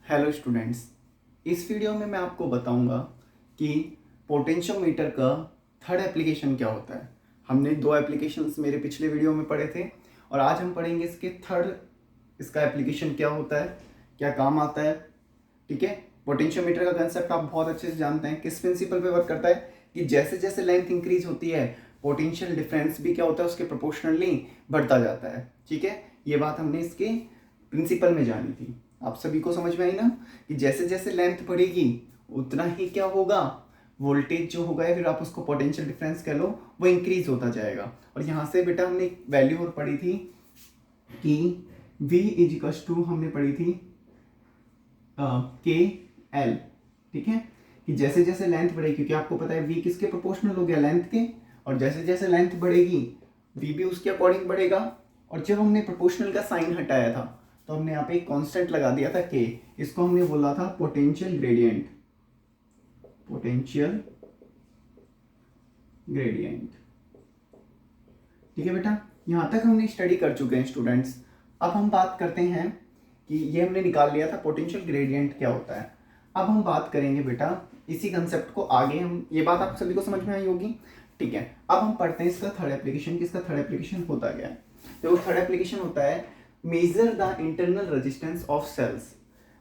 Hello students, इस video में मैं आपको बताऊंगा कि पोटेंशियोमीटर का थर्ड एप्लीकेशन क्या होता है। हमने दो एप्लीकेशंस मेरे पिछले वीडियो में पढ़े थे और आज हम पढ़ेंगे इसके थर्ड इसका एप्लीकेशन क्या होता है, क्या काम आता है। ठीक है, पोटेंशियोमीटर का कंसेप्ट आप बहुत अच्छे से जानते हैं। किस प्रिंसिपल पे वर्क करता है कि जैसे जैसे लेंथ इंक्रीज होती है पोटेंशियल डिफरेंस भी क्या होता है उसके प्रोपोर्शनली बढ़ता जाता है। ठीक है, ये बात हमने इसके प्रिंसिपल में जानी थी। आप सभी को समझ में आई ना कि जैसे जैसे लेंथ बढ़ेगी उतना ही क्या होगा, वोल्टेज जो होगा या फिर आप उसको पोटेंशियल डिफरेंस कह लो, वो इंक्रीज होता जाएगा। और यहाँ से बेटा हमने एक वैल्यू और पढ़ी थी कि V इजिकल्स टू हमने पढ़ी थी के एल। ठीक है, कि जैसे जैसे लेंथ बढ़ेगी, क्योंकि आपको पता है V किसके प्रोपोर्शनल हो गया, लेंथ के, और जैसे जैसे लेंथ बढ़ेगी V भी उसके अकॉर्डिंग बढ़ेगा। और जब हमने प्रोपोर्शनल का साइन हटाया था तो हमने यहाँ पे एक कांस्टेंट लगा दिया था K, इसको हमने बोला था पोटेंशियल ग्रेडियंट। पोटेंशियल ग्रेडियंट, ठीक है बेटा, यहाँ तक हमने स्टडी कर चुके हैं स्टूडेंट्स। अब हम बात करते हैं कि ये हमने निकाल लिया था पोटेंशियल ग्रेडियंट क्या होता है। अब हम बात करेंगे बेटा इसी कंसेप्ट को आगे, हम ये बात आप सभी को समझ में आई होगी। ठीक है, अब हम पढ़ते हैं इसका थर्ड एप्लीकेशन कि इसका थर्ड एप्लीकेशन होता क्या है। तो थर्ड एप्लीकेशन होता है measure the internal resistance of cells.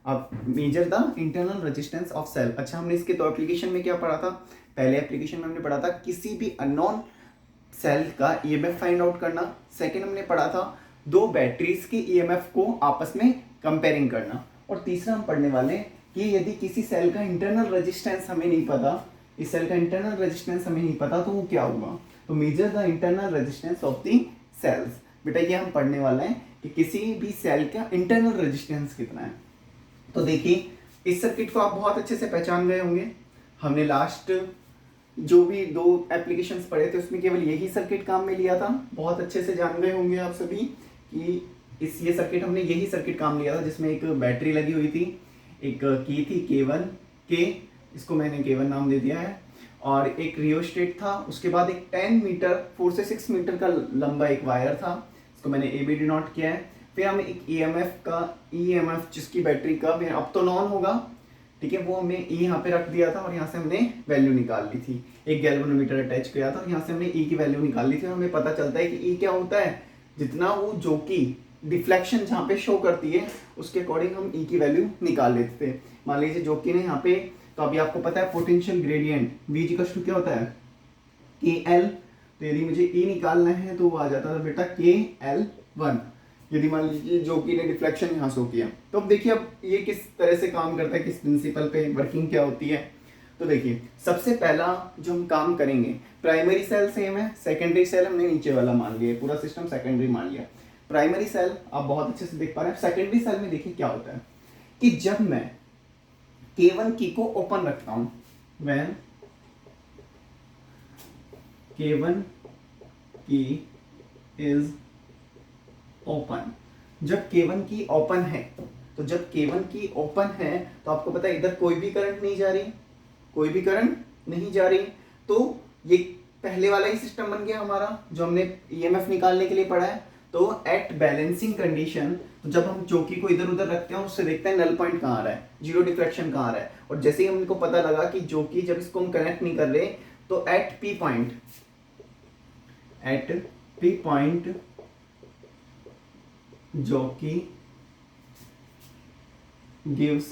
अब measure the internal resistance of cell. अच्छा, हमने इसके दो एप्लीकेशन में क्या पढ़ा था। पहले एप्लीकेशन में हमने पढ़ा था किसी भी अननोन सेल का ईएमएफ फाइंड आउट करना। सेकंड हमने पढ़ा था दो बैटरीज के ईएमएफ को आपस में कंपेयरिंग करना। और तीसरा हम पढ़ने वाले कि यदि किसी सेल का इंटरनल रेजिस्टेंस हमें नहीं पता, इस सेल का इंटरनल रेजिस्टेंस हमें नहीं पता, तो वो क्या होगा, तो measure the internal resistance of the cells. बेटा ये हम पढ़ने वाले हैं कि किसी भी सेल का इंटरनल रेजिस्टेंस कितना है। तो देखिए इस सर्किट को आप बहुत अच्छे से पहचान गए होंगे। हमने लास्ट जो भी दो एप्लीकेशंस पढ़े थे उसमें केवल यही सर्किट काम में लिया था। बहुत अच्छे से जान गए होंगे आप सभी कि ये सर्किट हमने यही सर्किट काम लिया था जिसमें एक बैटरी लगी हुई थी, एक की थी K1 के, इसको मैंने K1 नाम दे दिया है, और एक रियोस्टेट था। उसके बाद एक 10 मीटर 4 से 6 मीटर का लंबा एक वायर था, इसको मैंने ABD नोट किया है। फिर हमें एक EMF जिसकी बैटरी का अब तो नॉन होगा, ठीक है, वो हमने E यहाँ पे रख दिया था और यहाँ से हमने वैल्यू निकाल ली थी। एक गैल्वेनोमीटर अटैच किया था और यहाँ से हमने E की वैल्यू निकाल ली थी। और हमें पता चलता है कि E क्या होता है, जितना वो जो कि डिफ्लेक्शन जहाँ पे शो करती है उसके अकॉर्डिंग हम E की वैल्यू निकाल लेते थे। मान लीजिए जो कि ने यहाँ पे, तो अभी आपको पता है potential gradient V equals to क्या होता है, KL। तो यदि मुझे E निकालना है तो वो आ जाता था बेटा KL1, यदि मान लीजिए जो कि ने डिफ्लेक्शन यहाँ शो किया। तो अब देखिए अब ये किस तरह से काम करता है, किस प्रिंसिपल पे वर्किंग क्या होती है। तो देखिए सबसे पहला जो हम काम करेंगे, प्राइमरी सेल सेम है, सेकेंडरी सेल हमने नीचे वाला मान लिया, पूरा सिस्टम सेकेंडरी मान लिया। प्राइमरी सेल आप बहुत अच्छे से देख पा रहे हैं। सेकेंडरी सेल में देखिए क्या होता है कि जब मैं K1 की को ओपन रखता हूं, व्हेन K1 की इज ओपन, जब K1 की ओपन है, तो जब K1 की ओपन है तो आपको पता है इधर कोई भी करंट नहीं जा रही, कोई भी करंट नहीं जा रही। तो ये पहले वाला ही सिस्टम बन गया हमारा जो हमने ईएमएफ निकालने के लिए पढ़ा है। तो एट बैलेंसिंग कंडीशन, तो जब हम चौकी को इधर उधर रखते हैं उससे देखते हैं नल पॉइंट कहाँ आ रहा है, जीरो डिफ्रैक्शन कहाँ आ रहा है। और जैसे ही हमको पता लगा कि चौकी जब इसको हम कनेक्ट नहीं कर रहे, तो एट पी पॉइंट जो कि गिव्स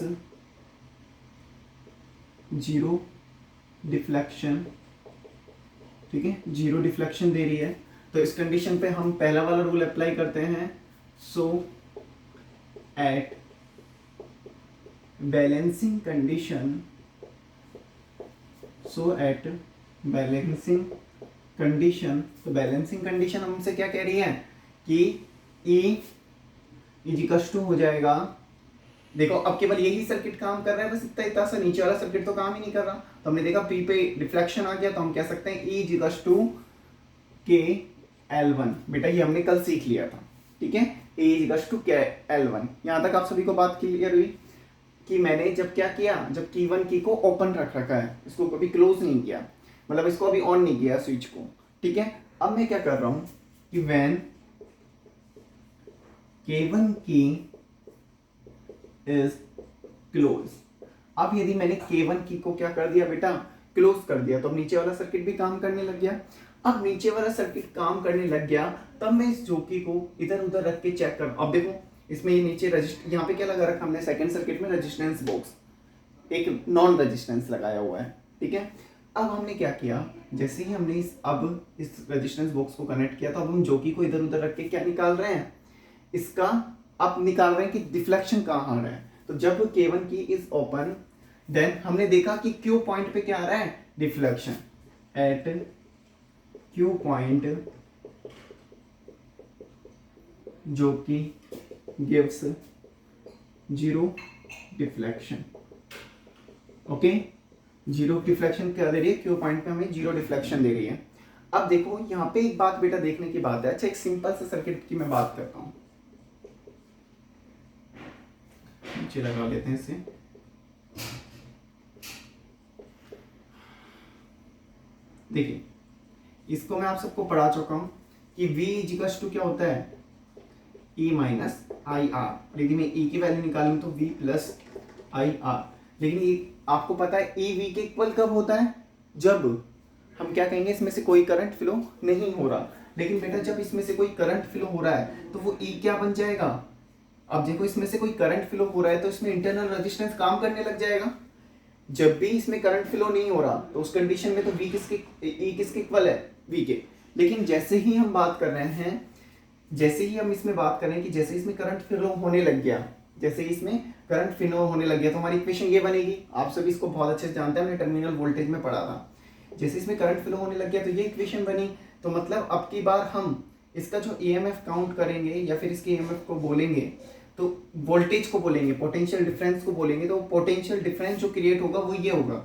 जीरो डिफ्लेक्शन, ठीक है, जीरो डिफ्लेक्शन दे रही है। तो इस कंडीशन पे हम पहला वाला रूल अप्लाई करते हैं। सो एट बैलेंसिंग कंडीशन, तो बैलेंसिंग कंडीशन हमसे क्या कह रही है कि E इजिकल्स टू हो जाएगा, देखो अब केवल यही सर्किट काम कर रहा है, बस इतना इतना सा, नीचे वाला सर्किट तो काम ही नहीं कर रहा। तो हमने देखा P पे डिफ्लेक्शन आ गया, तो हम कह सकते हैं E इजिकल्स टू KL1। बेटा ये हमने कल सीख लिया था, ठीक है, E इजिकल्स टू KL1। यहाँ तक आप सभी को बात क्लियर हुई कि मैंने जब क्या किया, जब K1 की को ओपन रख रखा है, इसको कभी क्लोज नहीं किया, मतलब इसको अभी ऑन नहीं किया स्विच को, ठीक है। अब मैं क्या कर रहा हूं कि व्हेन K1 की इज क्लोज। अब यदि मैंने K1 की को क्या कर दिया बेटा, क्लोज कर दिया, तो अब नीचे वाला सर्किट भी काम करने लग गया। अब नीचे वाला सर्किट काम करने लग गया, तब मैं इस जोकी को इधर उधर रख के चेक कर, अब देखो इसमें ये नीचे रजिस्टर, यहाँ पे क्या लगा रखा हमने सेकंड सर्किट में, रेजिस्टेंस बॉक्स, एक नॉन रेजिस्टेंस लगाया हुआ है, ठीक है। अब हमने क्या किया, जैसे ही हमने इस रेजिस्टेंस बॉक्स को कनेक्ट किया, तो अब हम जोकी को इधर उधर रख के क्या निकाल रहे हैं, इसका अब निकाल रहे हैं कि डिफ्लेक्शन कहाँ आ रहा है। तो जब K1 की इज ओपन, देन हमने देखा कि Q पॉइंट पे क्या आ रहा है, डिफ्लेक्शन एट Q पॉइंट, जो कि gives zero deflection. Okay, zero deflection क्या दे रही है, Q पॉइंट पे हमें जीरो डिफ्लेक्शन दे रही है। अब देखो यहाँ पे एक बात बेटा देखने की बात है। अच्छा, एक सिंपल से सर्किट की मैं बात करता हूँ, नीचे लगा लेते हैं इसे। देखिए, इसको मैं आप सबको पढ़ा चुका हूं कि V इजिकल्स टू क्या होता है, E माइनस आई आर। यदि मैं E की वैल्यू निकालूं तो V प्लस आई आर। लेकिन आपको पता है E V के इक्वल कब होता है, जब हम क्या कहेंगे, इसमें से कोई करंट फ्लो नहीं हो रहा। लेकिन बेटा जब इसमें से कोई करंट फ्लो हो रहा है तो वो E क्या बन जाएगा। अब देखो, इसमें से कोई करंट फ्लो हो रहा है तो इसमें इंटरनल रेजिस्टेंस काम करने लग जाएगा। जब भी इसमें करंट फ्लो नहीं हो रहा तो उस कंडीशन में तो V किसके, E किसके इक्वल है, V के। लेकिन जैसे ही हम बात कर रहे हैं, जैसे ही हम इसमें बात कर रहे हैं कि जैसे इसमें करंट फ्लो होने लग गया, जैसे इसमें करंट फ्लो होने लग गया, तो हमारी इक्वेशन ये बनेगी। आप सभी इसको बहुत अच्छे से जानते हैं, हमने टर्मिनल वोल्टेज में पढ़ा था। जैसे इसमें करंट फ्लो होने लग गया तो ये इक्वेशन बनी। तो मतलब अब की बार हम इसका जो EMF काउंट करेंगे या फिर इसके EMF को बोलेंगे, तो वोल्टेज को बोलेंगे, पोटेंशियल डिफरेंस को बोलेंगे, तो पोटेंशियल डिफरेंस जो क्रिएट होगा वो ये होगा।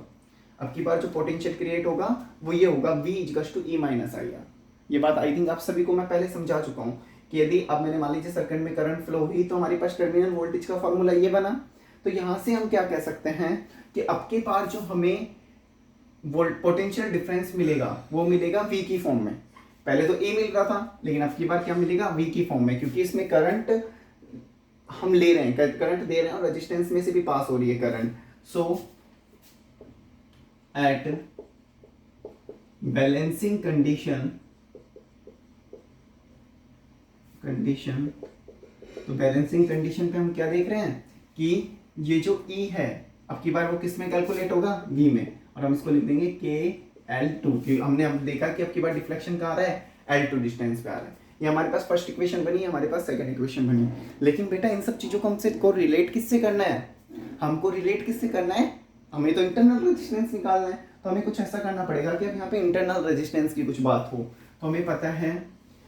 अब की बार जो पोटेंशियल क्रिएट होगा वो ये होगा, V equals to E minus I R. ये बात आई थिंक आप सभी को मैं पहले समझा चुका हूँ कि यदि अब मैंने मान लीजिए सर्किट में करंट फ्लो हुई तो हमारे पास टर्मिनल वोल्टेज का फॉर्मूला ये बना। तो यहाँ से हम क्या कह सकते हैं कि अब के बार जो हमें पोटेंशियल डिफरेंस मिलेगा वो मिलेगा V की फॉर्म में। पहले तो E मिल रहा था, लेकिन अब की बार क्या मिलेगा, V की फॉर्म में, क्योंकि इसमें करंट हम ले रहे हैं, करंट दे रहे हैं और रेजिस्टेंस में से भी पास हो रही है करंट। सो एट बैलेंसिंग कंडीशन, तो बैलेंसिंग कंडीशन पे हम क्या देख रहे हैं कि ये जो E है अब की बार वो किस में कैलकुलेट होगा, V में, और हम इसको लिख देंगे KL2, क्योंकि हमने अब देखा कि अब की बार डिफ्लेक्शन कहाँ आ रहा है, L2 डिस्टेंस पे आ रहा है। ये हमारे पास फर्स्ट इक्वेशन बनी, हमारे पास सेकंड इक्वेशन बनी। लेकिन बेटा इन सब चीज़ों को हमको रिलेट किससे करना है, हमको रिलेट किससे करना है, हमें तो इंटरनल रेजिस्टेंस निकालना है। तो हमें कुछ ऐसा करना पड़ेगा कि अब यहाँ पे इंटरनल रेजिस्टेंस की कुछ बात हो। तो हमें पता है,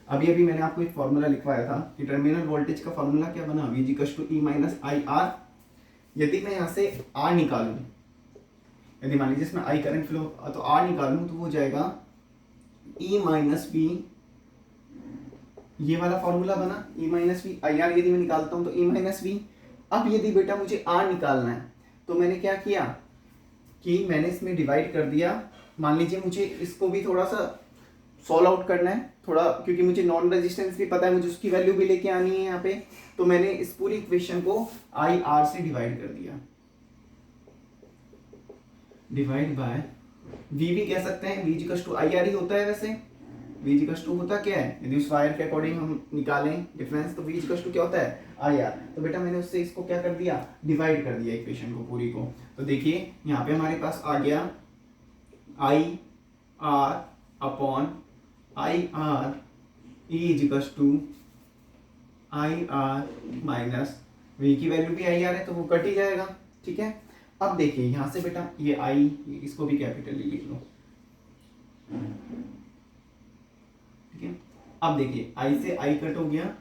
अभी मैंने आपको एक फॉर्मूला लिखवाया था कि टर्मिनल वोल्टेज का फॉर्मूला क्या बना, V equals to E minus I R. यदि मैं यहाँ से R निकालूँ, यदि मान लीजिए इसमें I करंट फ्लो, तो R निकालूँ तो वो जाएगा E माइनस V, ये वाला फॉर्मूला बना, E minus V I R. यदि मैं निकालता हूँ तो E माइनस वी। अब यदि बेटा मुझे R निकालना है तो मैंने क्या किया कि मैंने इसमें डिवाइड कर दिया। मान लीजिए मुझे इसको भी थोड़ा सा सॉल्व आउट करना है थोड़ा, क्योंकि मुझे नॉन रेजिस्टेंस भी पता है, मुझे उसकी वैल्यू भी लेके आनी है यहाँ पे। तो मैंने इस पूरी इक्वेशन को आई आर से डिवाइड कर दिया, डिवाइड बाय V भी कह सकते हैं, V equals to I R ही होता है। वैसे V इक्वल्स टू होता क्या है, यदि उस वायर के अकॉर्डिंग हम निकालें डिफरेंस, तो V इक्वल्स टू क्या होता है, आई आर। तो बेटा मैंने उससे इसको क्या कर दिया, डिवाइड कर दिया इक्वेशन को पूरी को। तो देखिए यहाँ पे हमारे पास आ गया I R upon I R E equals to I R minus V की वैल्यू भी आई आर है तो वो कट ही जाएगा, ठीक है। अब देखिए यहाँ से बेटा ये I, इसको भी कैपिटल लिख लो, ठीक है। अब देखिए I से I कट हो गया,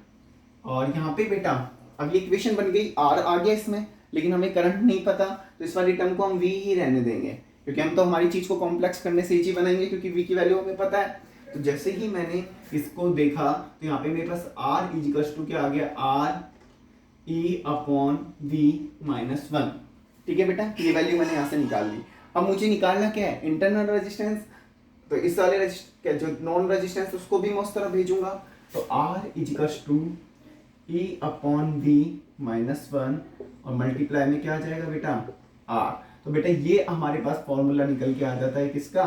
और यहाँ पे बेटा अब ये इक्वेशन बन गई, R आ गया इसमें, लेकिन हमें करंट नहीं पता, तो इस वाली टर्म को हम V ही रहने देंगे, क्योंकि हम तो हमारी चीज को कॉम्प्लेक्स करने से इजी बनाएंगे, क्योंकि V की वैल्यू हमें पता है। तो जैसे ही मैंने इसको देखा तो यहाँ पे मेरे पास R इक्वल्स टू क्या आ गया, R E upon V minus 1, ठीक है बेटा। ये वैल्यू मैंने यहाँ से निकाल ली। अब मुझे निकालना क्या है, इंटरनल रेजिस्टेंस। तो इस वाले जो नॉन रेजिस्टेंस उसको भी मैं उस तरफ भेजूंगा। तो R equals to E upon V minus 1 और मल्टीप्लाई में क्या आ जाएगा बेटा, आर। तो बेटा ये हमारे पास फॉर्मूला निकल के आ जाता है किसका,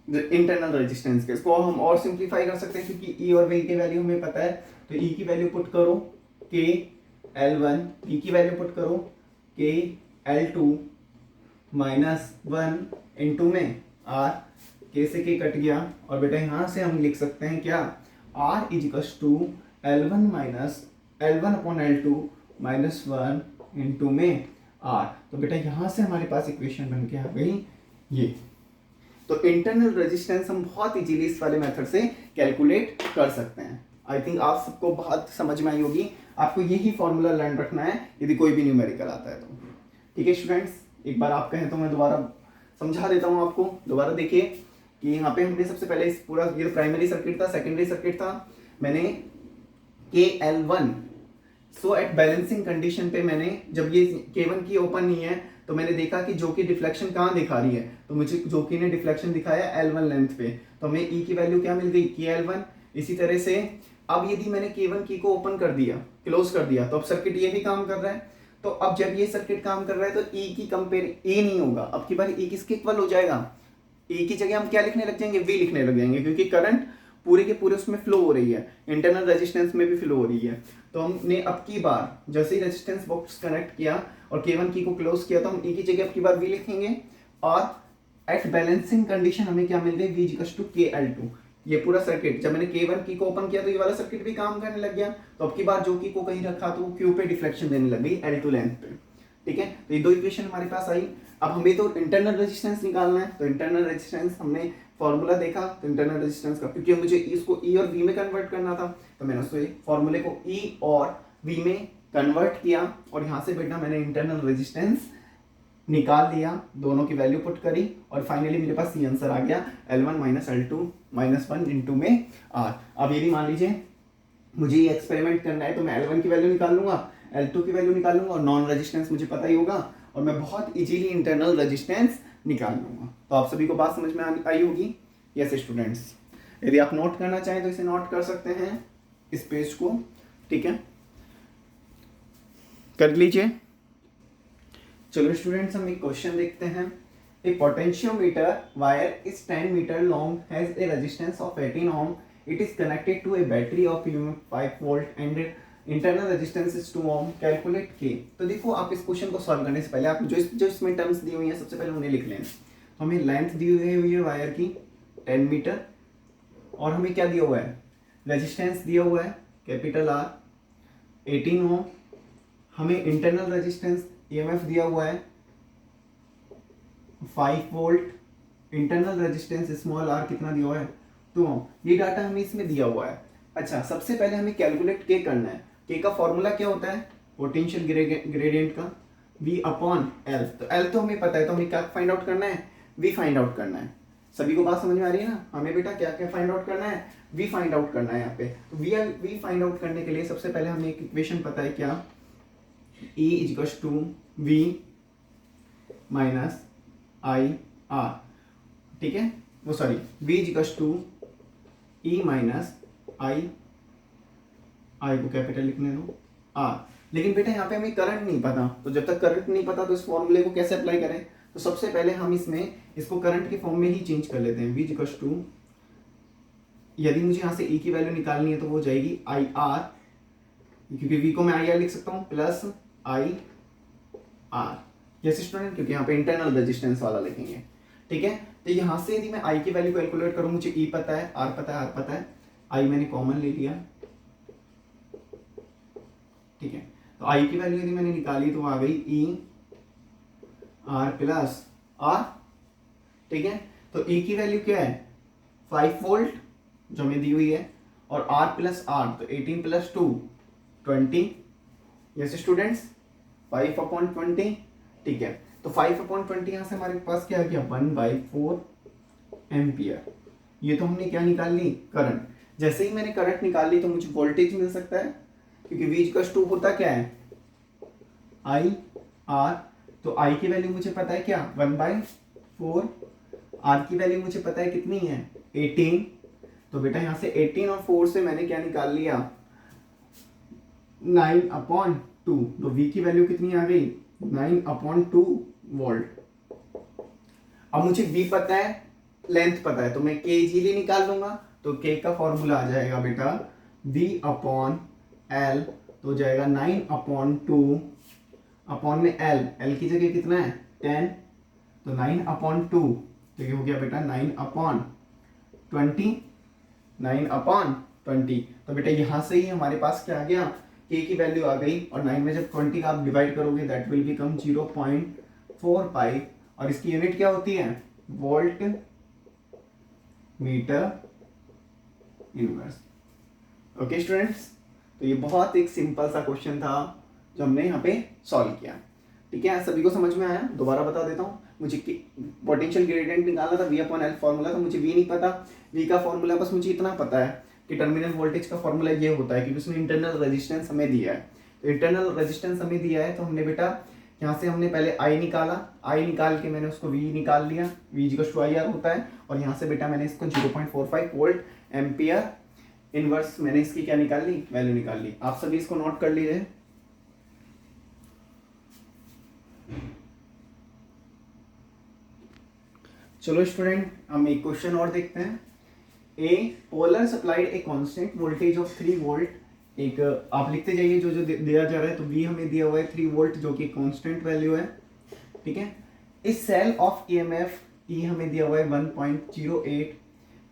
इंटरनल रेजिस्टेंस के। इसको हम और सिंप्लीफाई कर सकते हैं क्योंकि ई और वी की वैल्यू हमें पता है। तो ई की वैल्यू पुट करो के L1, ई की वैल्यू पुट करो के L2 माइनस 1 इंटू में आर, के से के कट गया। और बेटा यहाँ से हम लिख सकते हैं क्या, R is equals to L1 minus L1 upon L2 minus 1 into में आर। तो बेटा यहाँ से हमारे पास इक्वेशन बन के आ गई ये। तो इंटरनल रेजिस्टेंस हम बहुत इजीली इस वाले मेथड से कैलकुलेट कर सकते हैं। आई थिंक आप सबको बहुत समझ में आई होगी। आपको यही फॉर्मूला लर्न रखना है यदि कोई भी न्यूमेरिकल आता है तो। ठीक है स्टूडेंट्स, एक बार आप कहें तो मैं दोबारा समझा देता हूँ आपको। दोबारा देखिए कि यहाँ पे हमने सबसे पहले इस पूरा ये प्राइमरी सर्किट था, सेकेंडरी सर्किट था। मैंने KL1 सो एट बैलेंसिंग कंडीशन पे मैंने जब ये K1 की ओपन नहीं है तो मैंने देखा कि जो कि डिफ्लेक्शन कहाँ दिखा रही है, तो मुझे जो कि ने डिफ्लेक्शन दिखाया L1 लेंथ पे, तो हमें E की वैल्यू क्या मिल गई, KL1। इसी तरह से अब यदि मैंने K1 की को ओपन कर दिया, क्लोज कर दिया, तो अब सर्किट ये भी काम कर रहा है। तो अब जब ये सर्किट काम कर रहा है तो E की कंपेयर A नहीं होगा, अब की बार E किसके इक्वल हो जाएगा, E की जगह हम क्या लिखने लग जाएंगे, V लिखने लग जाएंगे, क्योंकि करंट पूरे के पूरे उसमें फ्लो हो रही है, इंटरनल रेजिस्टेंस में भी फ्लो हो रही है। तो हमने अब की बार जैसे ही रेजिस्टेंस बॉक्स कनेक्ट किया और K1 की को क्लोज किया तो हम E की जगह अब की बार V लिखेंगे। और एट बैलेंसिंग कंडीशन हमें क्या मिल गई, V इक्वल्स टू KL2। ये पूरा सर्किट जब मैंने K1 की को ओपन किया तो ये वाला सर्किट भी काम करने लग गया। तो अब की बार जो की को कहीं रखा तो वो Q पे डिफ्लेक्शन देने लग गई L2 लेंथ पे। ठीक है, तो ये दो इक्वेशन हमारे पास आई। अब हमें तो इंटरनल रेजिस्टेंस निकालना है, तो इंटरनल रेजिस्टेंस हमने फॉर्मूला देखा तो इंटरनल रेजिस्टेंस का, क्योंकि मुझे इसको ई और वी में कन्वर्ट करना था तो मैंने उसको फॉर्मूले को ई और वी में कन्वर्ट किया और यहाँ से बेटा मैंने इंटरनल रेजिस्टेंस निकाल लिया, दोनों की वैल्यू पुट करी और फाइनली मेरे पास ये आंसर आ गया L1 minus L2 minus 1 into में आर। अब यदि मान लीजिए मुझे ये एक्सपेरिमेंट करना है तो मैं L1 की वैल्यू निकाल लूंगा, L2 की वैल्यू निकाल लूंगा और नॉन रेजिस्टेंस मुझे पता ही होगा और मैं बहुत इजीली इंटरनल रेजिस्टेंस निकाल लूंगा। तो आप सभी को बात समझ में आई होगी। यस स्टूडेंट्स, यदि आप नोट करना चाहें तो इसे नोट कर सकते हैं इस पेज को। ठीक है, कर लीजिए। चलो स्टूडेंट्स, हम एक क्वेश्चन देखते हैं। A potentiometer wire is 10 metre long, has a resistance of 18 ohm, it is connected to a battery of 5 volt and internal resistance is 2 ohm, calculate के। तो देखो, आप इस क्वेश्चन को सॉल्व करने से पहले आप जो इसमें टर्म्स दी हुई हैं सबसे पहले उन्हें लिख लें। हमें लेंथ दी हुई है वायर की 10 मीटर और हमें क्या दिया हुआ है, रेजिस्टेंस दिया हुआ है कैपिटल R 18 ओम। हमें इंटरनल रेजिस्टेंस EMF दिया हुआ है 5 volt, internal resistance small r कितना दिया हुआ है 2 ओम। ये डाटा हमें इसमें दिया हुआ है। अच्छा, सबसे पहले हमें कैलकुलेट के करना है। के का फॉर्मूला क्या होता है, पोटेंशियल ग्रेडियंट का V अपॉन L। तो L तो हमें पता है, तो हमें क्या फाइंड आउट करना है, V फाइंड आउट करना है। सभी को बात समझ में आ रही है ना, हमें बेटा क्या क्या फाइंड आउट करना है, V फाइंड आउट करना है यहाँ पे। तो V फाइंड आउट करने के लिए सबसे पहले हमें एक इक्वेशन पता है क्या, E is equals to V minus I R. ठीक है, वो sorry V is equals to E minus I को कैपिटल लिखने दो R। लेकिन बेटा यहाँ पे हमें करंट नहीं पता, तो जब तक करंट नहीं पता तो इस फॉर्मूले को कैसे अप्लाई करें। तो सबसे पहले हम इसमें इसको करंट के फॉर्म में ही चेंज कर लेते हैं। V इज इक्वल्स टू, यदि मुझे यहाँ से E की वैल्यू निकालनी है तो वो हो जाएगी आई आर, क्योंकि V को मैं आई आर लिख सकता हूँ, plus I R. Yes student, क्योंकि यहाँ पे इंटरनल रेजिस्टेंस वाला लिखेंगे। ठीक है, तो यहाँ से यदि मैं I की वैल्यू कैलकुलेट करूँ, मुझे E पता है, R पता है, R पता है, I मैंने कॉमन ले लिया। ठीक है, तो I की वैल्यू यदि मैंने निकाली तो आ गई E R प्लस R। ठीक है, तो E की वैल्यू क्या है 5 वोल्ट जो हमें दी हुई है, और R प्लस R तो 18 प्लस 2 20। Yes students, 5 upon 20। ठीक है, तो 5 अपॉन 20 यहाँ से हमारे पास क्या आ गया 1/4 एम्पियर। ये तो हमने क्या निकाल ली, करंट। जैसे ही मैंने करंट निकाल ली तो मुझे वोल्टेज मिल सकता है, क्योंकि V इक्वल्स टू होता क्या है आई आर। तो I की वैल्यू मुझे पता है क्या 1/4, R की वैल्यू मुझे पता है कितनी है 18। तो बेटा यहाँ से 18 और 4 से मैंने क्या निकाल लिया 9/2, तो V की वैल्यू कितनी आ गई 9/2 वोल्ट। अब मुझे V पता है, लेंथ पता है, तो मैं K इजीली निकाल लूंगा। तो K का फॉर्मूला आ जाएगा बेटा V/L, तो हो जाएगा 9/2 अपॉन में L की जगह कितना है 10, तो 9/2, तो ये हो गया बेटा 9/20, 9/20। तो बेटा यहां से ही हमारे पास क्या आ गया, K की वैल्यू आ गई, और 9 में जब 20 का आप डिवाइड करोगे दैट विल बिकम 0.45, और इसकी यूनिट क्या होती है volt meter inverse. Okay students, तो ये बहुत एक सिंपल सा क्वेश्चन था जो हमने यहाँ पे सॉल्व किया। ठीक है, सभी को समझ में आया? दोबारा बता देता हूँ, मुझे पोटेंशियल ग्रेडियंट निकालना था, V/L फॉर्मूला था, मुझे V नहीं पता। V का फॉर्मूला बस मुझे इतना पता है कि टर्मिनल वोल्टेज का फॉर्मूला ये होता है, क्योंकि उसने इंटरनल रेजिस्टेंस हमें दिया है। तो इंटरनल रेजिस्टेंस हमें दिया है, तो हमने बेटा यहाँ से हमने पहले I निकाला, I निकाल के मैंने उसको V निकाल लिया, V=IR होता है, और यहाँ से बेटा मैंने इसको 0.45 वोल्ट एम्पियर इनवर्स मैंने इसकी क्या निकाल ली, वैल्यू निकाल ली। आप सभी इसको नोट कर लीजिए। चलो स्टूडेंट, हम एक क्वेश्चन और देखते हैं। ए polar supplied a constant voltage of 3 volt, एक आप लिखते जाइए जो जो दिया जा रहा है। तो V हमें दिया हुआ है 3 वोल्ट जो कि कांस्टेंट वैल्यू है। ठीक है, इस सेल ऑफ EMF E हमें दिया हुआ है 1.08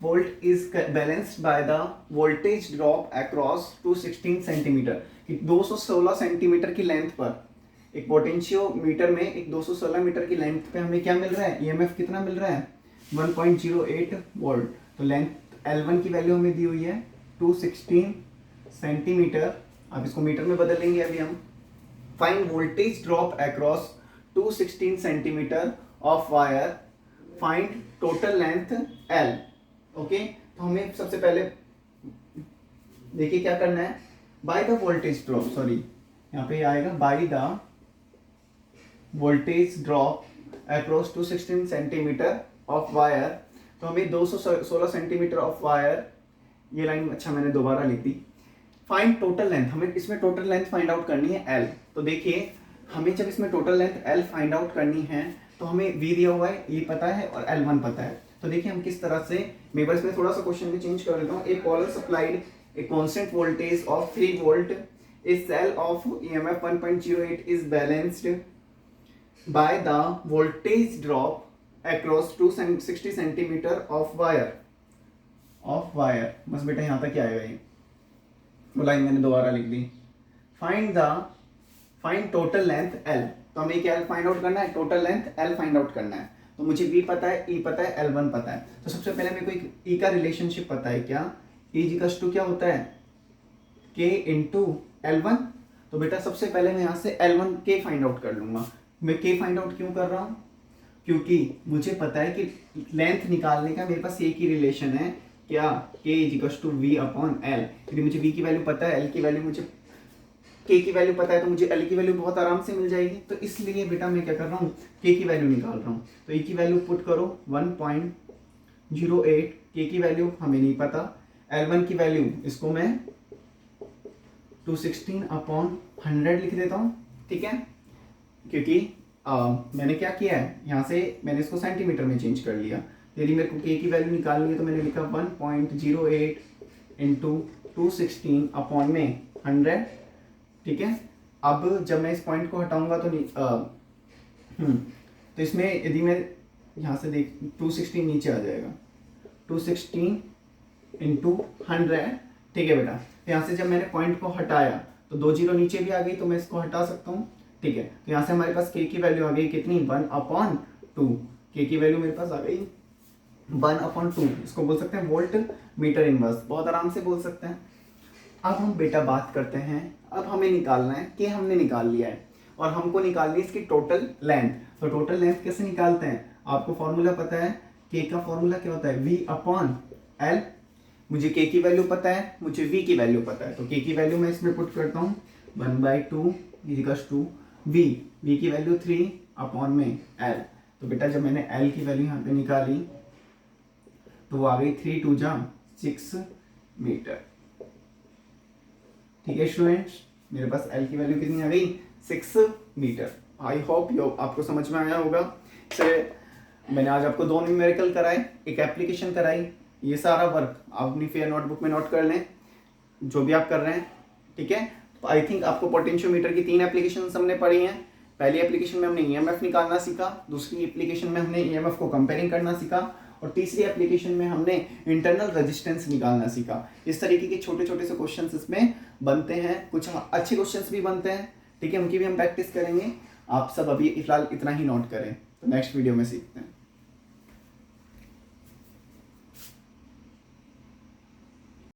volt is balanced by the voltage drop across 216 centimetre. 216 centimetre की लेंथ पर एक पोटेंशियोमीटर में एक 216 मीटर की लेंथ पे हमें क्या मिल रहा है, EMF कितना मिल रहा है 1.08 वोल्ट। तो लेंथ L1 की वैल्यू हमें दी हुई है 216 सेंटीमीटर। अब इसको मीटर में बदल लेंगे अभी हम। Find voltage drop across 216 centimetre of wire, find total length L। Okay, तो हमें सबसे पहले देखिए क्या करना है, by the voltage drop, sorry यहाँ पे आएगा by the voltage drop across 216 centimetre of wire. तो हमें 216 सेंटीमीटर ऑफ वायर, ये लाइन अच्छा मैंने दोबारा लिख दी। फाइंड टोटल लेंथ, हमें इसमें टोटल लेंथ फाइंड आउट करनी है L। तो देखिए हमें जब इसमें total length L find out करनी है तो हमें V दिया हुआ है, ये पता है, और L1 पता है। तो देखिए हम किस तरह से, मैं बस में थोड़ा सा क्वेश्चन में चेंज कर देता हूँ। ए polar supplied a constant voltage of 3 volt, a cell of EMF 1.08 is balanced by the voltage drop across 260 centimeter of wire। बस बेटा यहाँ तक क्या आएगा, ये वो लाइन मैंने दोबारा लिख दी। Find total length L। तो हमें क्या फाइंड आउट करना है, total length L find out करना है। तो मुझे V पता है, E पता है, L1 पता है। तो सबसे पहले मेरे को एक E का रिलेशनशिप पता है, क्या E क्या होता है K इंटू L1। तो बेटा सबसे पहले मैं यहाँ से L1 K फाइंड आउट कर लूंगा। मैं K फाइंड आउट क्यों कर रहा हूँ, क्योंकि मुझे पता है कि लेंथ निकालने का मेरे पास एक ही रिलेशन है, क्या K=V/L। यदि मुझे V की वैल्यू पता है, L की वैल्यू मुझे, K की वैल्यू पता है, तो मुझे L की वैल्यू बहुत आराम से मिल जाएगी। तो इसलिए बेटा मैं क्या कर रहा हूँ, K की वैल्यू निकाल रहा हूँ। तो E की वैल्यू पुट करो 1.08, K की वैल्यू हमें नहीं पता, L1 की वैल्यू इसको मैं 216/100 लिख देता हूँ। ठीक है, क्योंकि मैंने क्या किया है, यहाँ से मैंने इसको सेंटीमीटर में चेंज कर लिया। यदि मेरे को K की वैल्यू निकालनी है तो मैंने लिखा 1.08 इंटू 216/100। ठीक है, अब जब मैं इस पॉइंट को हटाऊंगा तो इसमें यदि मैं यहाँ से देख 216 नीचे आ जाएगा, 216 इंटू 100। ठीक है बेटा, तो यहाँ से जब मैंने पॉइंट को हटाया तो 2 जीरो नीचे भी आ गई, तो मैं इसको हटा सकता हूँ। ठीक है, तो यहाँ से हमारे पास K की वैल्यू आ गई कितनी, 1/2। K की वैल्यू मेरे पास आ गई 1/2। इसको बोल सकते हैं वोल्ट मीटर इनवर्स, बहुत आराम से बोल सकते हैं। अब हम बेटा बात करते हैं, अब हमें निकालना है, K हमने निकाल लिया है और हमको निकालनी है इसकी टोटल लेंथ। तो टोटल लेंथ कैसे निकालते हैं, आपको फॉर्मूला पता है, K का फॉर्मूला क्या होता है, V/L। मुझे K की वैल्यू पता है, मुझे V की वैल्यू पता है, तो K की वैल्यू मैं इसमें पुट करता हूँ 1/2 = V की वैल्यू 3/L। तो बेटा जब मैंने L की वैल्यू यहाँ पे निकाली तो वो आ गई 3 2 6 मीटर। ठीक है स्टूडेंट्स, मेरे पास एल की वैल्यू कितनी आ गई 6 मीटर। आई होप यो आपको समझ में आया होगा। मैंने आज आपको 2 न्यूमेरिकल कराए, एक एप्लीकेशन कराई। ये सारा वर्क आप अपनी फेयर नोटबुक में नोट कर लें जो भी आप कर रहे हैं, ठीक है। तो आई थिंक आपको पोटेंशियोमीटर की 3 एप्लीकेशन हमने पढ़ी हैं। पहली एप्लीकेशन में हमने ईएमएफ निकालना सीखा, दूसरी एप्लीकेशन में हमने ईएमएफ को कंपेयरिंग करना सीखा, और तीसरी एप्लीकेशन में हमने इंटरनल रेजिस्टेंस निकालना सीखा। इस तरीके के छोटे छोटे से क्वेश्चंस इसमें बनते हैं, कुछ अच्छे क्वेश्चंस भी बनते हैं, ठीक है। उनकी भी हम प्रैक्टिस करेंगे। आप सब अभी फिलहाल इतना ही नोट करें, तो नेक्स्ट वीडियो में सीखते हैं।